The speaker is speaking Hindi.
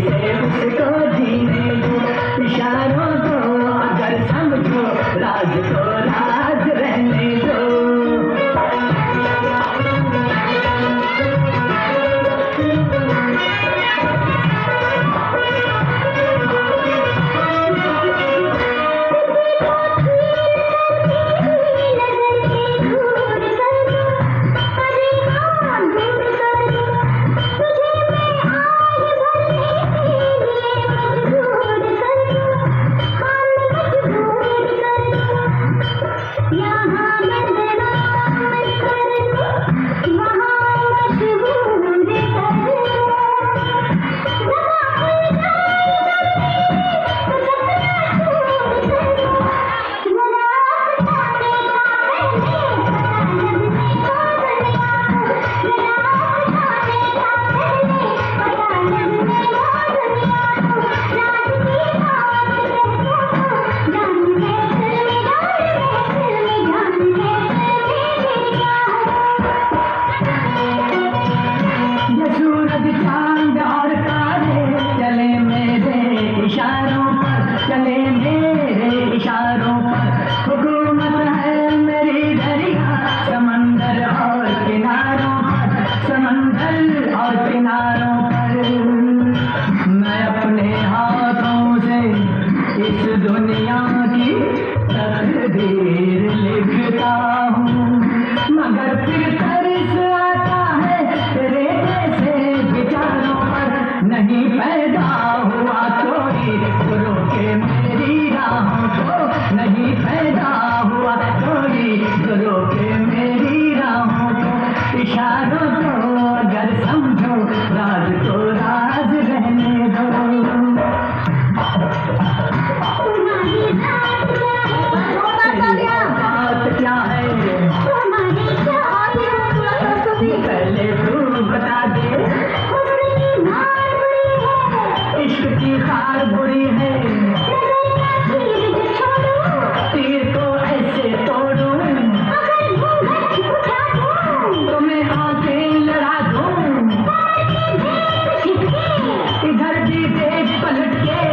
से उसको जीने दो, इशारों को अगर समझो, राज को राज रहने दो। दुनिया की तकदीर लिखता हूँ, मगर फिर तरस आता है तेरे जैसे विचारों पर। नहीं पैदा हुआ कोई तो रोके मेरी राहों को, नहीं पैदा हुआ कोई तो रोके मेरी राहों को। इशारों को अगर समझो, राज को राज रहने दो। क्या है पहले तू बता दे, इश्क की खार बुरी है, तीर को ऐसे तोड़ूं तो मैं आंखें लड़ा दूं, इधर भी देख पलट के